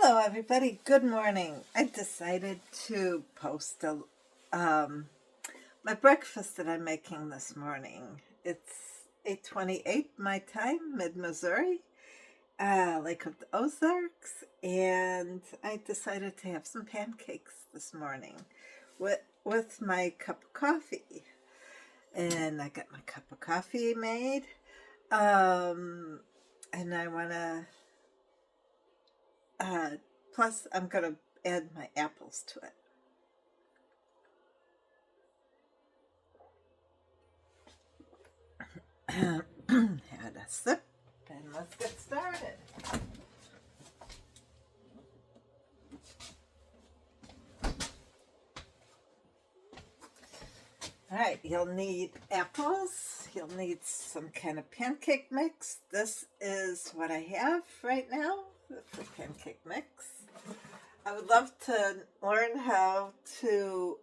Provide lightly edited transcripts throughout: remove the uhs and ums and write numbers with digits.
Hello, everybody. Good morning. I decided to post my breakfast that I'm making this morning. It's 8:28 my time, mid-Missouri, Lake of the Ozarks, and I decided to have some pancakes this morning with my cup of coffee. And I got my cup of coffee made, and I want to. Plus, I'm going to add my apples to it. Had a sip, and let's get started. All right, you'll need apples. You'll need some kind of pancake mix. This is what I have right now for pancake mix. I would love to learn how to.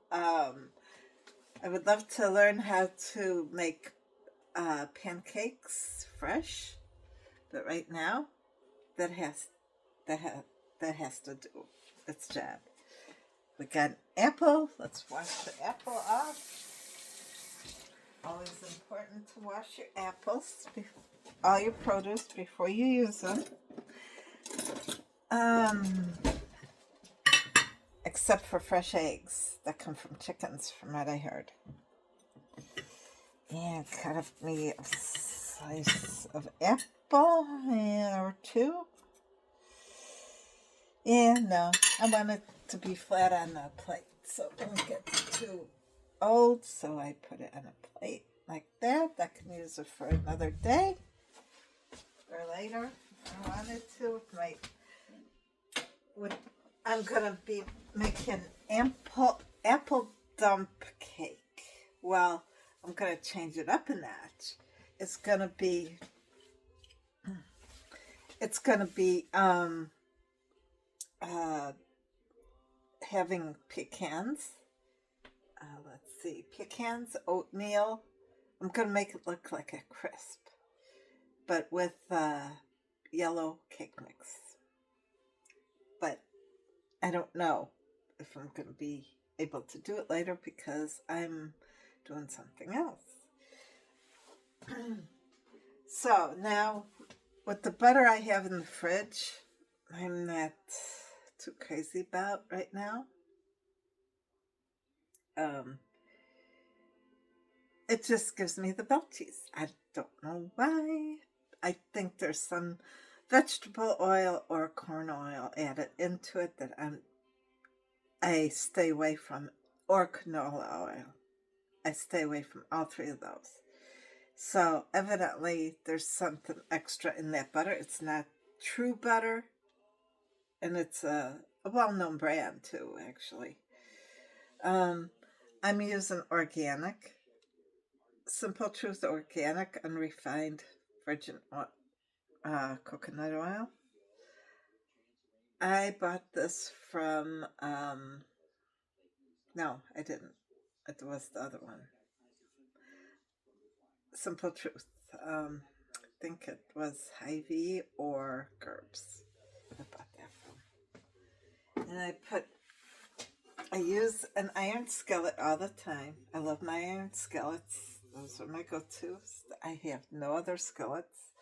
Make pancakes fresh, but right now, that has to do its job. We got an apple. Let's wash the apple off. Always important to wash your apples, all your produce before you use them. Except for fresh eggs that come from chickens, from what I heard. And cut up me a slice of apple or two. And no, I want it to be flat on the plate so it won't get too old. So I put it on a plate like that. I can use it for another day or later if I wanted to. I'm going to be making apple dump cake. Well, I'm going to change it up a notch. It's going to be having pecans. Let's see, pecans, oatmeal. I'm going to make it look like a crisp, but with yellow cake mix. But I don't know if I'm going to be able to do it later because I'm doing something else. So now, with the butter I have in the fridge, I'm not too crazy about right now. It just gives me the belchies. I don't know why. I think there's some vegetable oil or corn oil added into it that I stay away from, or canola oil. I stay away from all three of those. So evidently there's something extra in that butter. It's not true butter, and it's a well-known brand too, actually. I'm using organic, Simple Truth organic, unrefined virgin coconut oil. I bought this from, no, I didn't. It was the other one. Simple Truth. I think it was Hy-Vee or Gerbs. I bought that from. And I use an iron skillet all the time. I love my iron skillets. Those are my go-tos. I have no other skillets.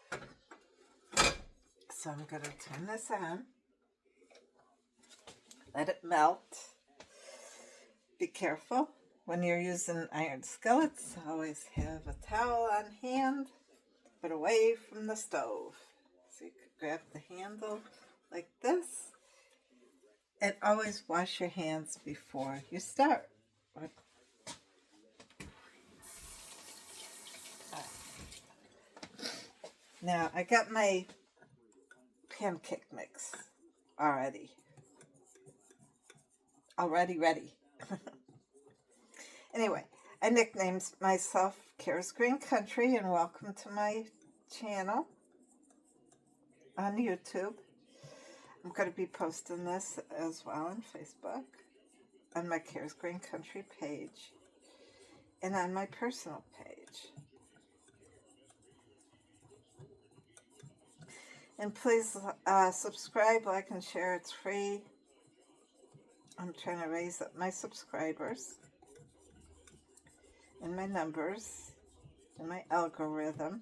So I'm going to turn this on. Let it melt. Be careful. When you're using iron skillets, always have a towel on hand, but away from the stove. So you could grab the handle like this. And always wash your hands before you start. Now, I got my pancake mix already ready. Anyway, I nicknamed myself Kara's Green Country, and welcome to my channel on YouTube. I'm going to be posting this as well on Facebook, on my Kara's Green Country page, and on my personal page. And please subscribe, like, and share. It's free. I'm trying to raise up my subscribers and my numbers and my algorithms.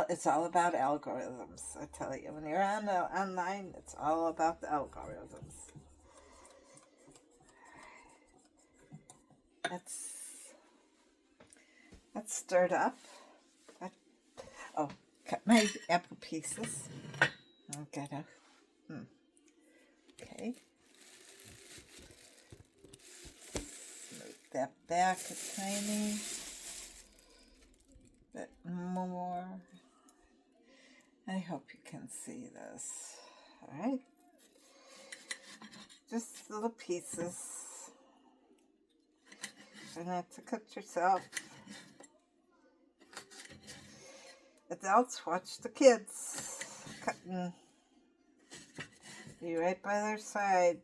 It's all about algorithms, I tell you. When you're online, it's all about the algorithms. Let's stir it up. Cut my apple pieces. I'll get a... Okay. Move that back a tiny bit more. I hope you can see this. All right. Just little pieces. Try not to cut yourself. Adults, watch the kids cutting. Be right by their side,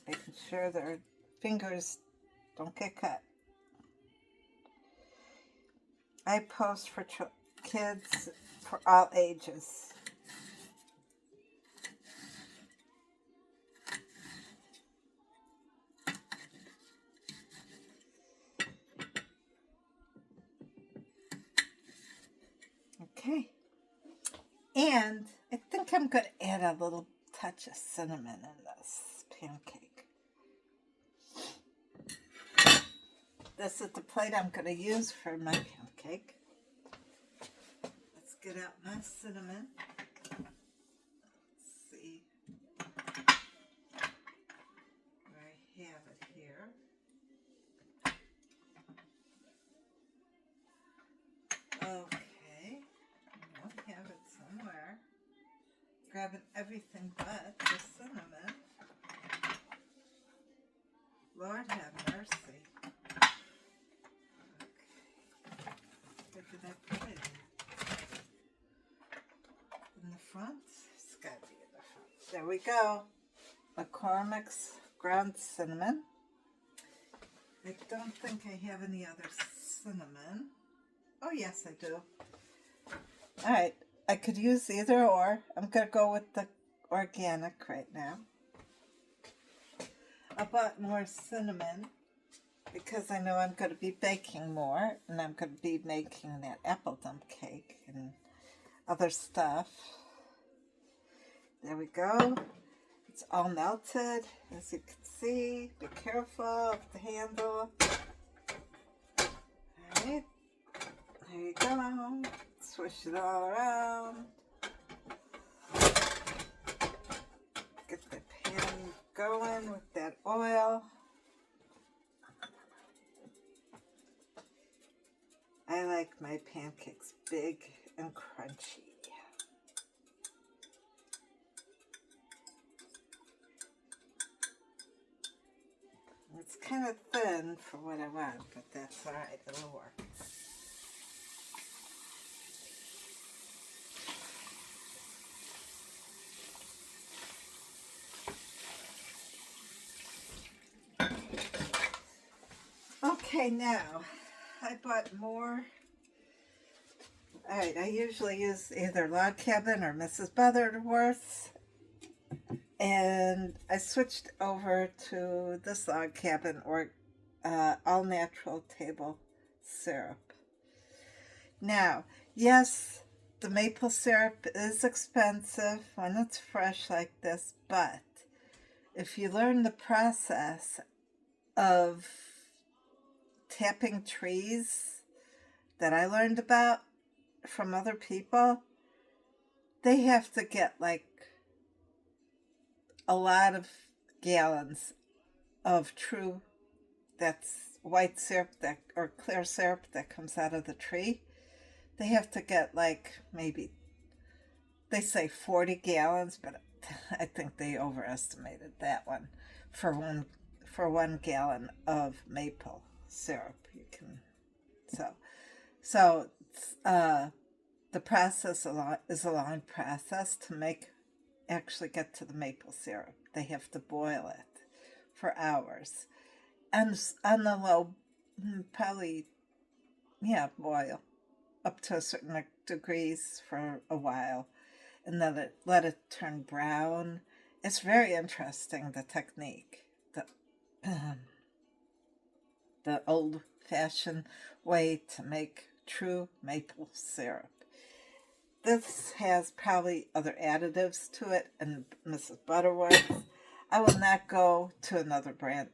making sure their fingers don't get cut. I post for kids for all ages. Okay. And I think I'm going to add a little touch of cinnamon in this pancake. This is the plate I'm going to use for my pancake. Let's get out my cinnamon. Let's see where I have it here. Okay, I have it somewhere. Grabbing everything but the cinnamon. Lord have mercy. Okay. Where did I put it? In the front? It's got to be in the front. There we go. McCormick's ground cinnamon. I don't think I have any other cinnamon. Oh, yes, I do. All right. I could use either or. I'm going to go with the organic right now. I bought more cinnamon because I know I'm going to be baking more, and I'm going to be making that apple dump cake and other stuff. There we go. It's all melted, as you can see. Be careful of the handle. All right. There you go. Swish it all around. Get the pan going with that oil. I like my pancakes big and crunchy. It's kind of thin for what I want, but that's all right. It'll work. Okay, now, I bought more. All right, I usually use either Log Cabin or Mrs. Butterworth's. And I switched over to this Log Cabin or all-natural table syrup. Now, yes, the maple syrup is expensive when it's fresh like this, but if you learn the process of tapping trees that I learned about from other people, they have to get like a lot of gallons of true, that's white syrup that or clear syrup that comes out of the tree. They have to get like maybe, they say 40 gallons, but I think they overestimated that one for one gallon of maple syrup. You can so the process is a long process to actually get to the maple syrup. They have to boil it for hours, and on the low, probably, boil up to a certain degrees for a while, and then let it turn brown. It's very interesting, the technique. The old-fashioned way to make true maple syrup. This has probably other additives to it, and Mrs. Butterworth. I will not go to another brand,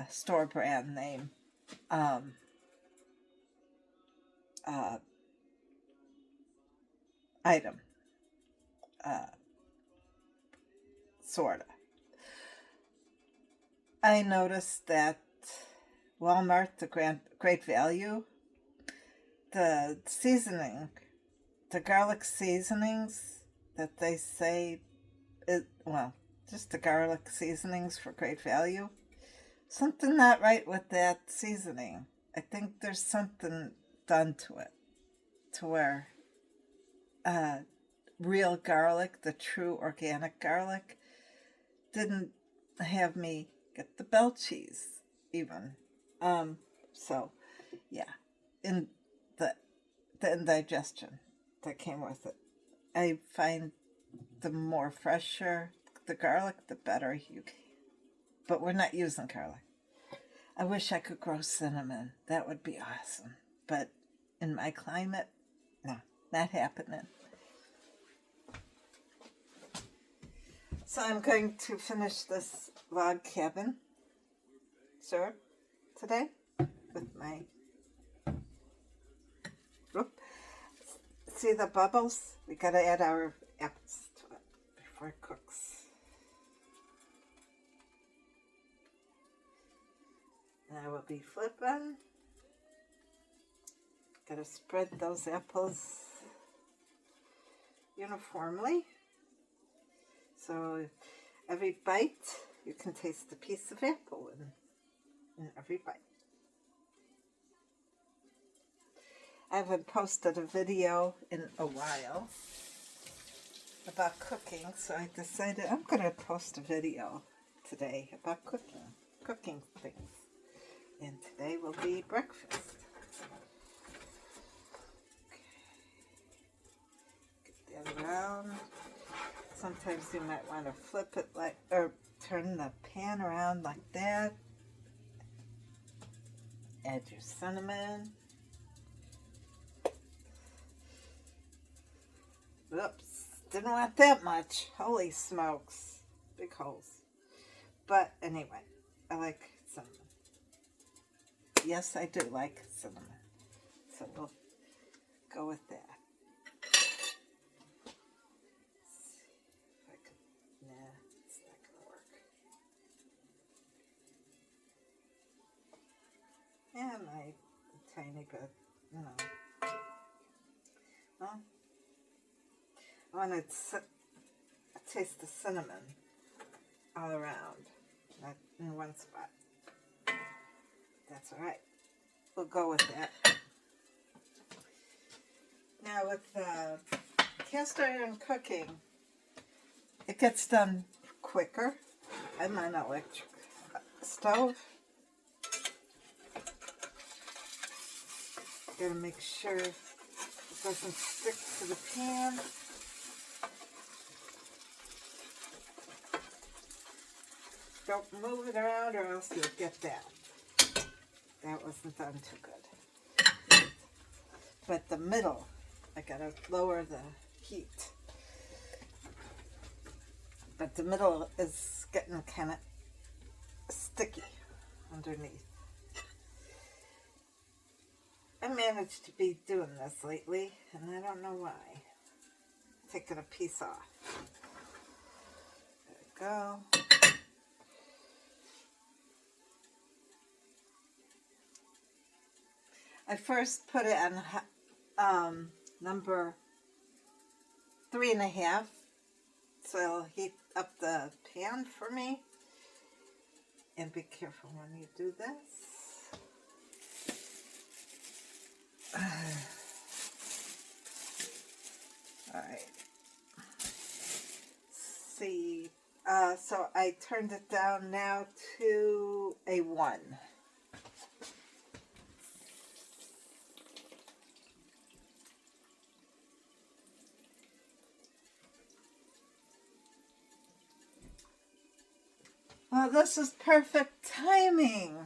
store brand name, item, sorta. I noticed that Walmart, the Great Value, the seasoning, the garlic seasonings that they say, just the garlic seasonings for Great Value, something not right with that seasoning. I think there's something done to it, to where real garlic, the true organic garlic, didn't have me get the belchies even. So yeah, in the indigestion that came with it. I find the more fresher the garlic, the better you can. But we're not using garlic. I wish I could grow cinnamon. That would be awesome. But in my climate, no, not happening. So I'm going to finish this log cabin syrup today with my... See the bubbles? We got to add our apples to it before it cooks. And I will be flipping. Got to spread those apples uniformly. So every bite, you can taste a piece of apple in every bite. I haven't posted a video in a while about cooking, so I decided I'm going to post a video today about cooking things. And today will be breakfast. Okay. Get that around. Sometimes you might want to flip it or turn the pan around like that. Add your cinnamon. Oops, didn't want that much. Holy smokes. Big holes. But anyway, I like cinnamon. Yes, I do like cinnamon. So we'll go with that. Let's see if I can... Nah, it's not going to work. And a tiny bit, Well, I want to taste the cinnamon all around, not in one spot. That's all right. We'll go with that. Now with cast iron cooking, it gets done quicker. I'm on an electric stove. Gotta make sure it doesn't stick to the pan. Don't move it around or else you'll get that. That wasn't done too good. But the middle, I gotta lower the heat. But the middle is getting kind of sticky underneath. I managed to be doing this lately, and I don't know why. Taking a piece off. There we go. I first put it on number 3.5, so it'll heat up the pan for me. And be careful when you do this. All right. See, so I turned it down now to a 1. Well, this is perfect timing.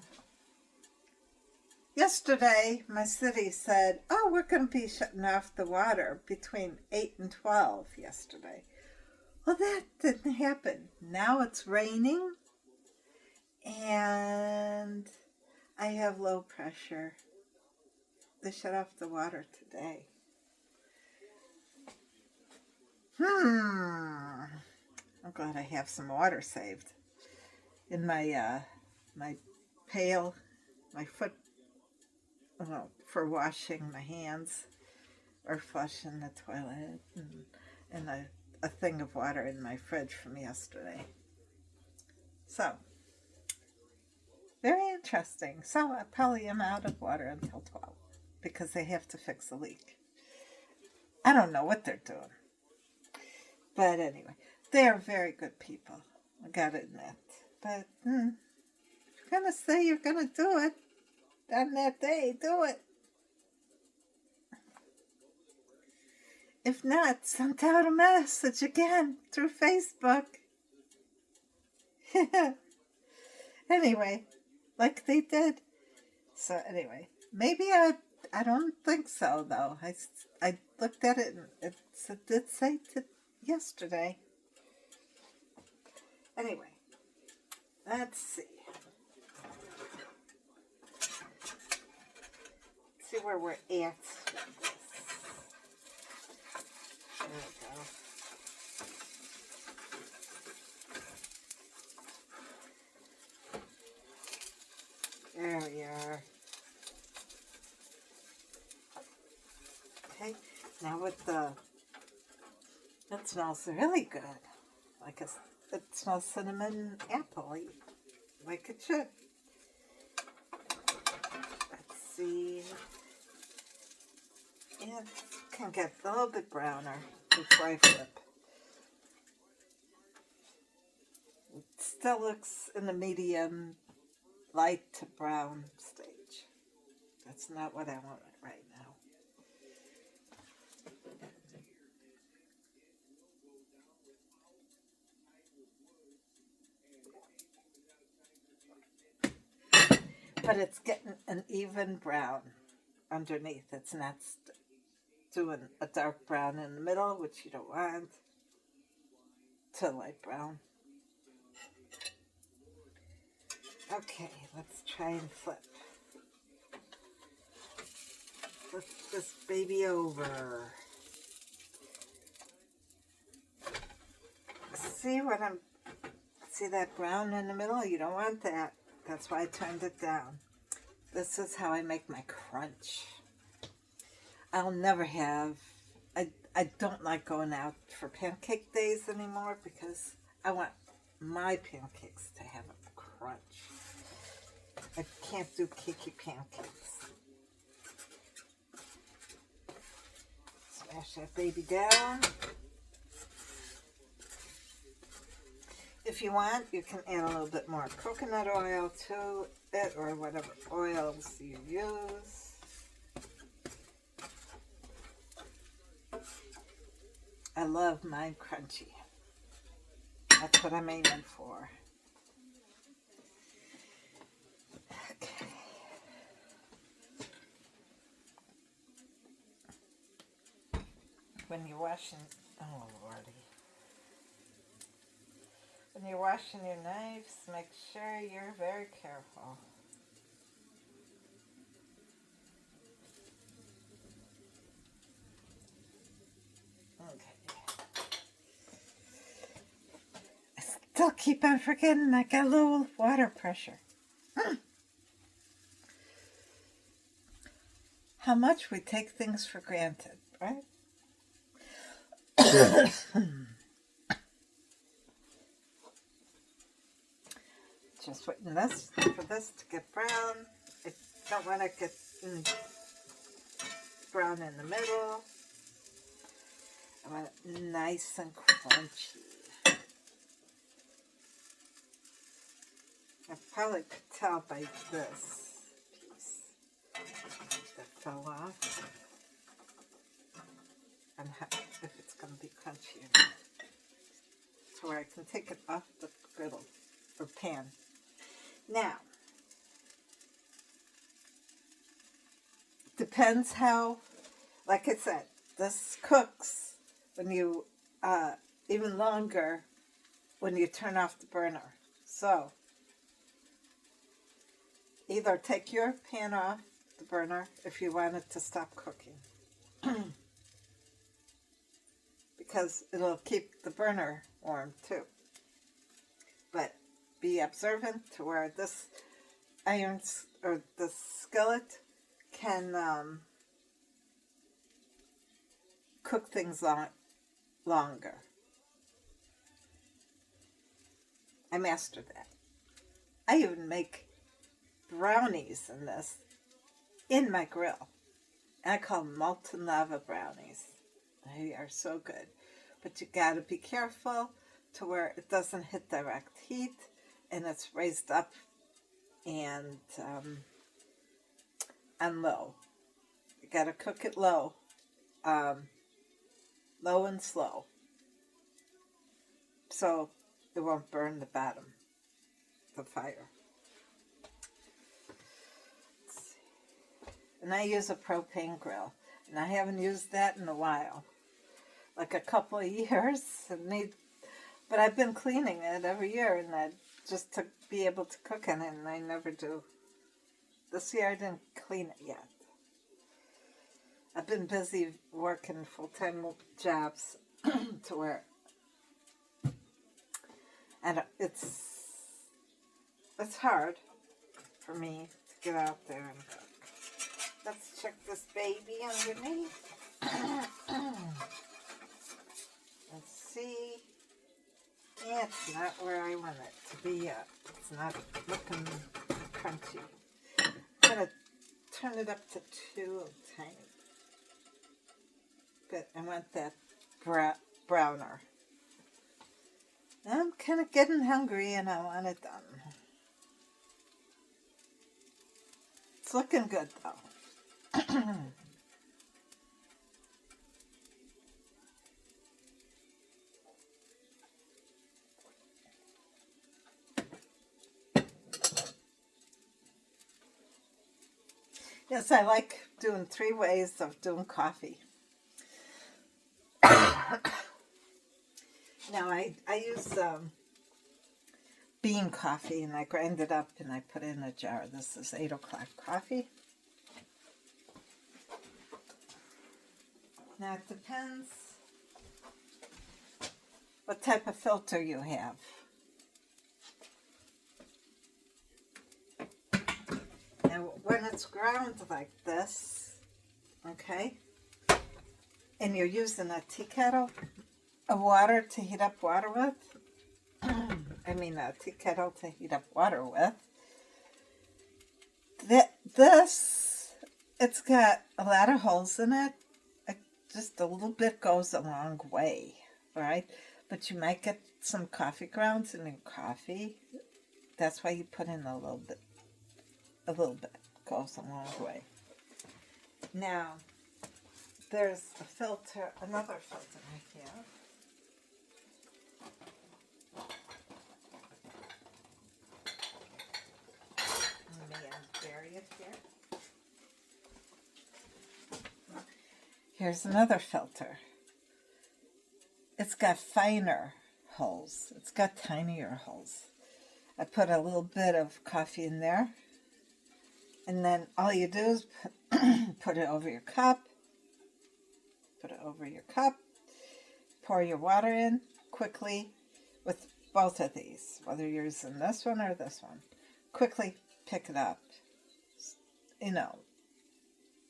Yesterday, my city said, oh, we're going to be shutting off the water between 8 and 12 yesterday. Well, that didn't happen. Now it's raining, and I have low pressure. They shut off the water today. I'm glad I have some water saved in my my pail, my foot, for washing my hands or flushing the toilet, and a thing of water in my fridge from yesterday. So, very interesting. So I probably am out of water until 12 because they have to fix a leak. I don't know what they're doing. But anyway, they're very good people. I gotta admit. But if you're gonna say you're gonna do it on that day, do it. If not, send out a message again through Facebook. Anyway, like they did. So anyway, maybe I don't think so though. I looked at it and it did say yesterday. Anyway, let's see. See where we're at. There we go. There we are. Okay, now with that smells really good. It smells cinnamon apple, like it should. Let's see. It can get a little bit browner before I flip. It still looks in the medium light to brown stage. That's not what I want right now. But it's getting an even brown underneath. It's not doing a dark brown in the middle, which you don't want, to light brown. Okay, let's try and flip. Flip this baby over. See that brown in the middle? You don't want that. That's why I turned it down. This is how I make my crunch. I'll never have, I don't like going out for pancake days anymore because I want my pancakes to have a crunch. I can't do cakey pancakes. Smash that baby down. If you want, you can add a little bit more coconut oil to it or whatever oils you use. I love mine crunchy. That's what I'm aiming for. Okay. When you're washing, oh lordy. When you're washing your knives, make sure you're very careful. Okay. I still keep on forgetting I got low water pressure. How much we take things for granted, right? Just waiting for this to get brown. I don't want to get brown in the middle. I want it nice and crunchy. I probably could tell by this piece that fell off and if it's going to be crunchy or not. So where I can take it off the griddle or pan. Now, depends how, like I said, this cooks when you, even longer when you turn off the burner. So, either take your pan off the burner if you want it to stop cooking. Because it'll keep the burner warm too. But be observant to where this iron or the skillet can cook things longer. I mastered that. I even make brownies in this in my grill. And I call them molten lava brownies. They are so good. But you gotta be careful to where it doesn't hit direct heat and it's raised up and on low. You gotta cook it low. Low and slow. So it won't burn the bottom of the fire. And I use a propane grill. And I haven't used that in a while. Like a couple of years. But I've been cleaning it every year. And just to be able to cook on it. And I never do. This year I didn't clean it yet. I've been busy working full-time jobs to where. And it's hard for me to get out there and cook. Let's check this baby underneath. Let's see. Yeah, it's not where I want it to be yet. It's not looking crunchy. I'm going to turn it up to 2 a tiny bit. I want that browner. I'm kind of getting hungry and I want it done. It's looking good though. Yes, I like doing 3 ways of doing coffee. Now, I use bean coffee, and I grind it up, and I put it in a jar. This is 8 o'clock coffee. Now, it depends what type of filter you have. Now, when it's ground like this, okay, and you're using a tea kettle of water to heat up water with, a tea kettle to heat up water with, it's got a lot of holes in it. Just a little bit goes a long way, all right? But you might get some coffee grounds in your coffee. That's why you put in a little bit. A little bit goes a long way. Now, there's a filter, another filter I have. Let me unbury it here. Here's another filter. It's got finer holes. It's got tinier holes. I put a little bit of coffee in there. And then all you do is put it over your cup. Put it over your cup. Pour your water in quickly with both of these, whether you're using this one or this one. Quickly pick it up.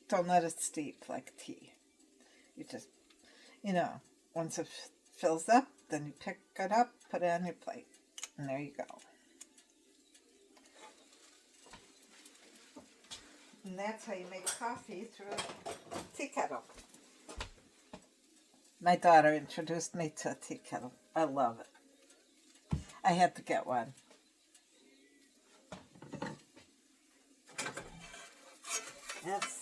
Don't let it steep like tea. You just, once it fills up, then you pick it up, put it on your plate. And there you go. And that's how you make coffee through a tea kettle. My daughter introduced me to a tea kettle. I love it. I had to get one. Let's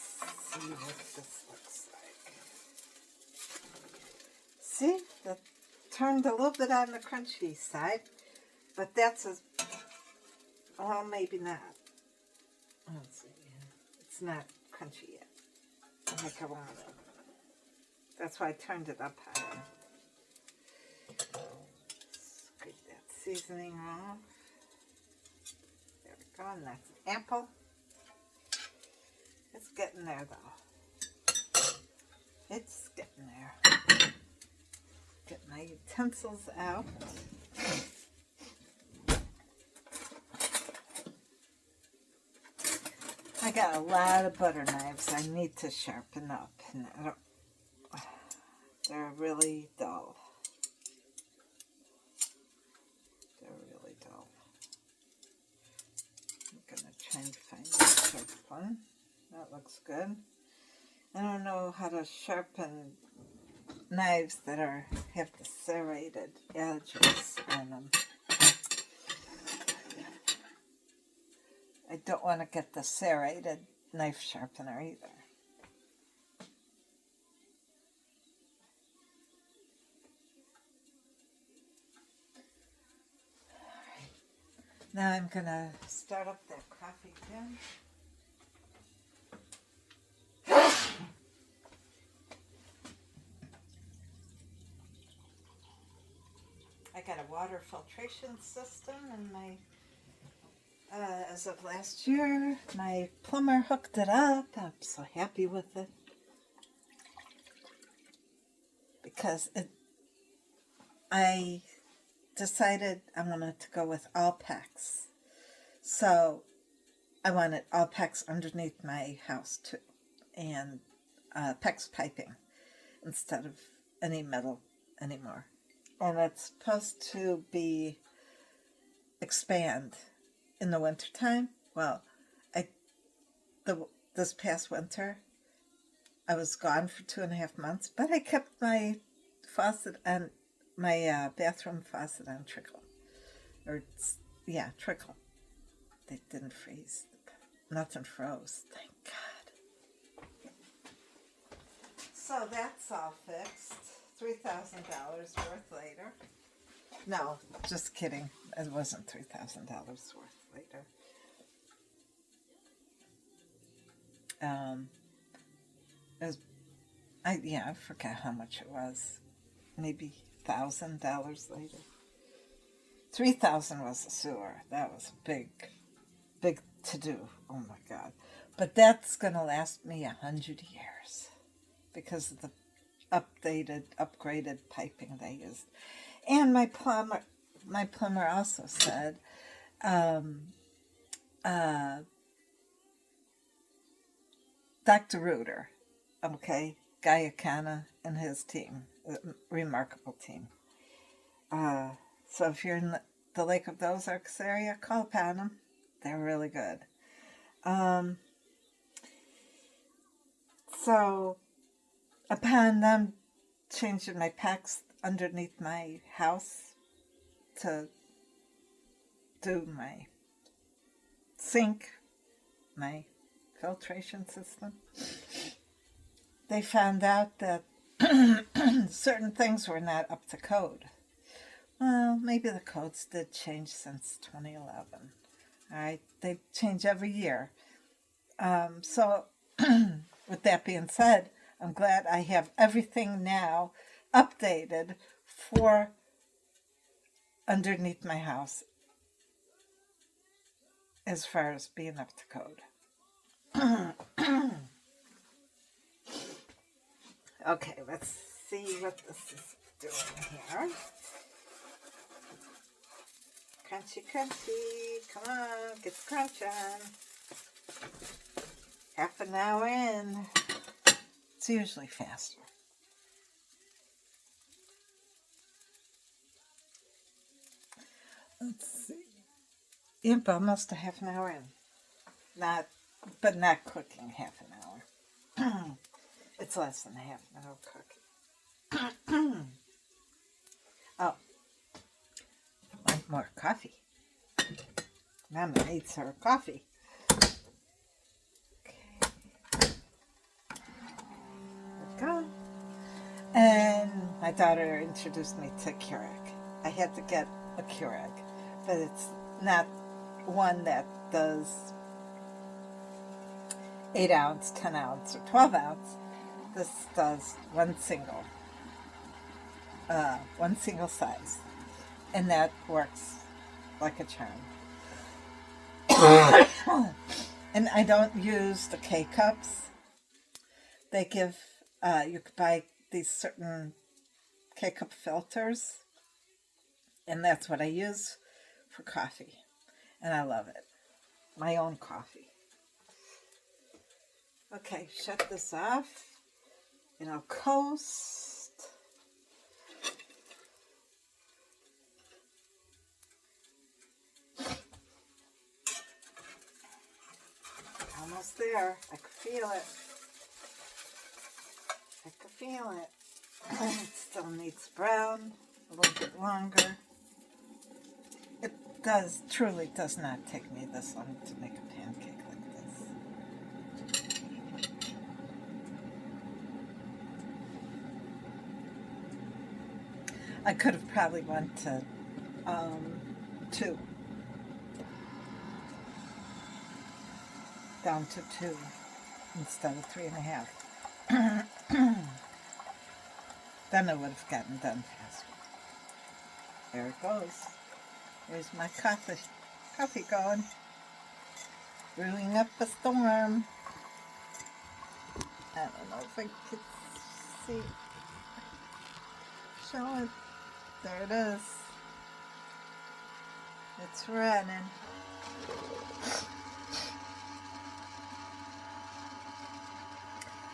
see what this looks like. See, that turned a little bit on the crunchy side. But that's a, well, maybe not. Let's see. It's not crunchy yet. Like I want it. That's why I turned it up higher. Scrape that seasoning off. There we go, and that's apple. It's getting there though. It's getting there. Get my utensils out. I got a lot of butter knives I need to sharpen up, and they're really dull. They're really dull. I'm going to try and find a sharp one. That looks good. I don't know how to sharpen knives that have the serrated edges on them. I don't want to get the serrated knife sharpener either. Alright. Now I'm going to start up that coffee again. I got a water filtration system in my as of last year. My plumber hooked it up. I'm so happy with it because I decided I wanted to go with all PEX. So I wanted all PEX underneath my house too, and PEX piping instead of any metal anymore. And it's supposed to be expand in the wintertime. Well, this past winter, I was gone for 2.5 months, but I kept my faucet and my bathroom faucet on trickle. Trickle. They didn't freeze. Nothing froze. Thank God. So that's all fixed. $3,000 worth later. No, just kidding. It wasn't $3,000 worth later. It was, I forgot how much it was. Maybe $1,000 later. $3,000 was the sewer. That was a big to do. Oh my God! But that's gonna last me 100 years because of the upgraded piping they used. And my plumber also said, Dr. Reuter, okay, Guy Akana and his team, a remarkable team. So if you're in the Lake of the Ozarks area, call upon them. They're really good. So upon them changing my PEX underneath my house to do my sink, my filtration system, they found out that certain things were not up to code. Well, maybe the codes did change since 2011. All right, they change every year. So with that being said, I'm glad I have everything now updated for underneath my house as far as being up to code. Okay, let's see what this is doing here. Crunchy, crunchy. Come on, get the crunch on. Half an hour in. It's usually faster. Let's see. Yep, almost a half an hour in. Not cooking half an hour. It's less than a half an hour cooking. Oh, want more coffee? Mama needs her coffee. Okay. There we go. And my daughter introduced me to Keurig. I had to get a Keurig but it's not one that does 8 ounce, 10 ounce, or 12 ounce. This does one single size, and that works like a charm. And I don't use the K-cups. They give, you could buy these certain K-cup filters, and that's what I use for coffee, and I love it. My own coffee. Okay, shut this off, and I'll coast. Almost there. I could feel it. I could feel it. It still needs brown a little bit longer. It truly does not take me this long to make a pancake like this. I could have probably went to 2. Down to 2 instead of 3.5. Then it would have gotten done faster. There it goes. There's my coffee going. Brewing up a storm. I don't know if I could see. Show it. There it is. It's running.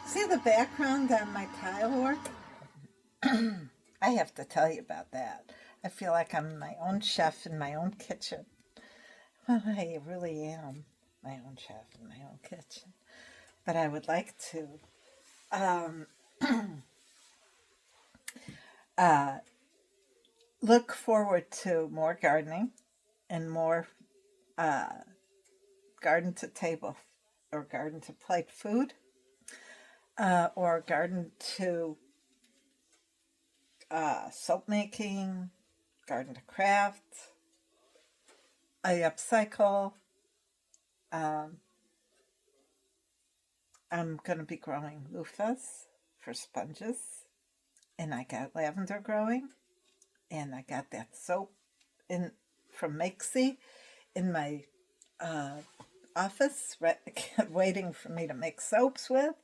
See the background on my tile work? I have to tell you about that. I feel like I'm my own chef in my own kitchen. Well, I really am my own chef in my own kitchen. But I would like to look forward to more gardening and more garden to table or garden to plate food. Or garden to soap making, garden to craft. I upcycle. I'm going to be growing loofahs for sponges. And I got lavender growing. And I got that soap from Makesy in my office, waiting for me to make soaps with.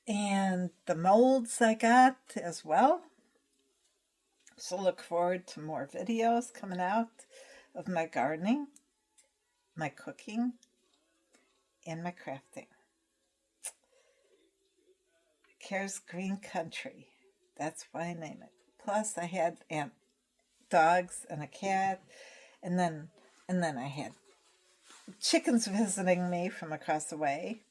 And the molds I got as well. So look forward to more videos coming out of my gardening, my cooking, and my crafting. Care's Green Country. That's why I name it. Plus I had dogs and a cat, and then I had chickens visiting me from across the way.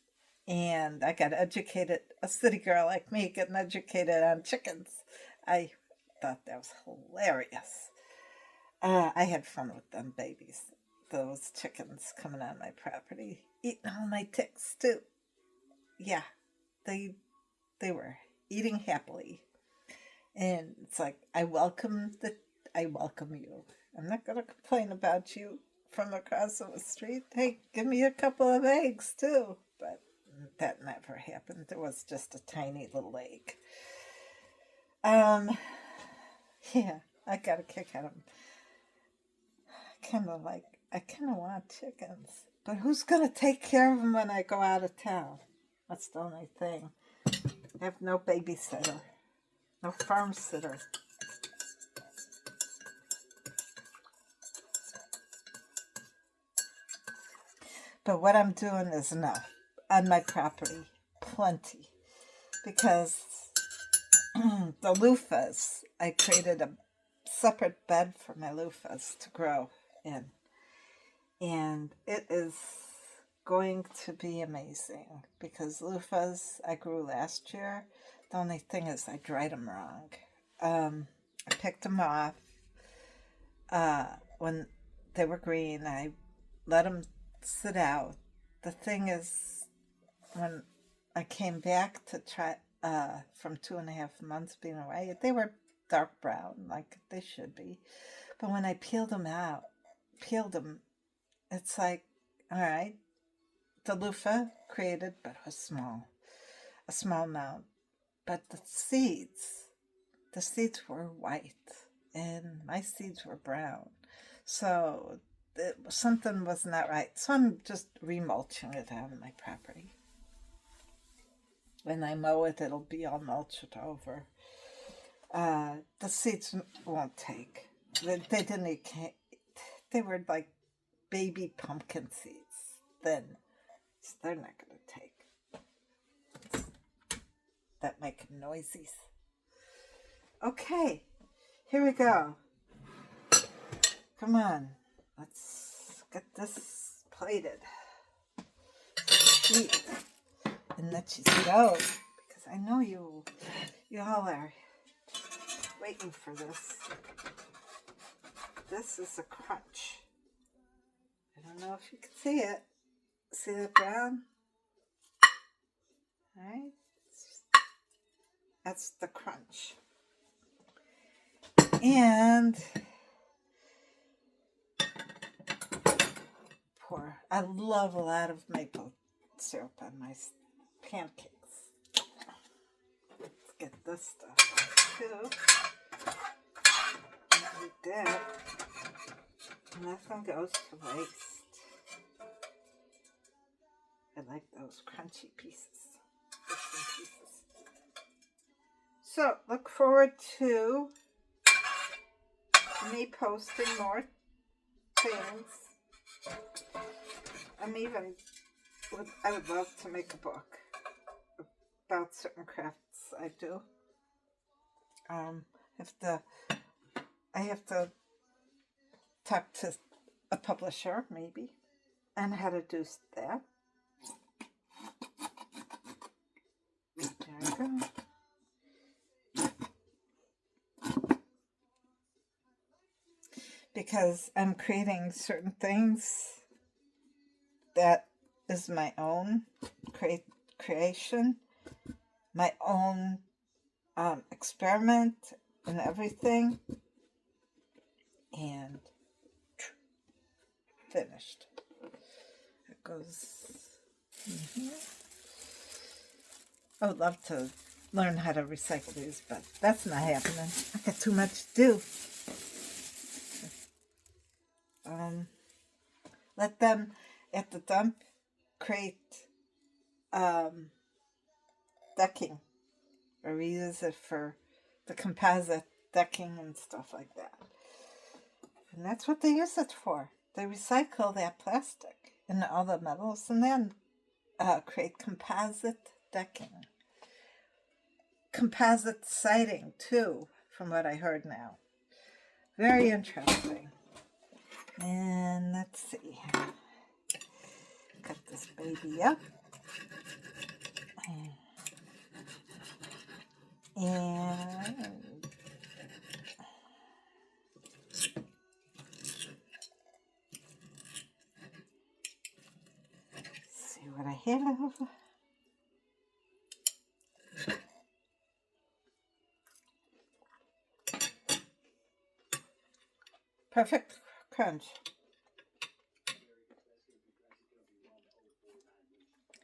And I got educated, a city girl like me getting educated on chickens. I thought that was hilarious. I had fun with them babies, those chickens coming on my property, eating all my ticks too. Yeah, they were eating happily. And it's like, I welcome you. I'm not going to complain about you from across the street. Hey, give me a couple of eggs too. But that never happened. There was just a tiny little egg. Yeah, I got a kick out of them. I kind of want chickens. But who's going to take care of them when I go out of town? That's the only thing. I have no babysitter. No farm sitter. But what I'm doing is enough on my property. Plenty. Because the loofahs, I created a separate bed for my loofahs to grow in. And it is going to be amazing because loofahs I grew last year. The only thing is I dried them wrong. I picked them off when they were green. I let them sit out. The thing is, when I came back to try from 2.5 months being away, they were dark brown like they should be. But when I peeled them out, peeled them. It's like, all right, the loofah created, but a small amount. But the seeds were white, and my seeds were brown. So something was not right. So I'm just remulching it on my property. When I mow it, it'll be all mulched over. The seeds won't take. They didn't. They were like baby pumpkin seeds. Then so they're not going to take. That making noises. Okay, here we go. Come on, let's get this plated. Sweet. And let you go, because I know you all are waiting for this. This is a crunch. I don't know if you can see it. See that brown? All right. That's the crunch. And I love a lot of maple syrup on my pancakes. Let's get this stuff too. And that. Nothing goes to waste. I like those crunchy pieces. So look forward to me posting more things. I would love to make a book about certain crafts I do. I have to talk to a publisher maybe on how to do that. There we go. Because I'm creating certain things that is my own creation, my own experiment and everything, and finished. It goes in here. I would love to learn how to recycle these, but that's not happening. I got too much to do. Let them at the dump create decking, or reuse it for the composite decking and stuff like that. And that's what they use it for. They recycle that plastic and all the metals and then create composite decking. Composite siding too, from what I heard now. Very interesting. And let's see. Cut this baby up. And see what I have. Perfect crunch.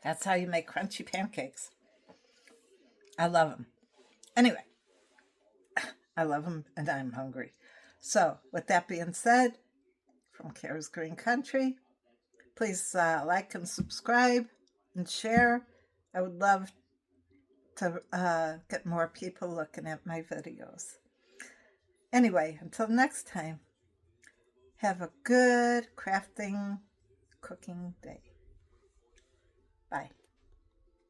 That's how you make crunchy pancakes. I love them. Anyway, I love them and I'm hungry. So, with that being said, from Kara's Green Country, please like and subscribe and share. I would love to get more people looking at my videos. Anyway, until next time, have a good crafting, cooking day. Bye.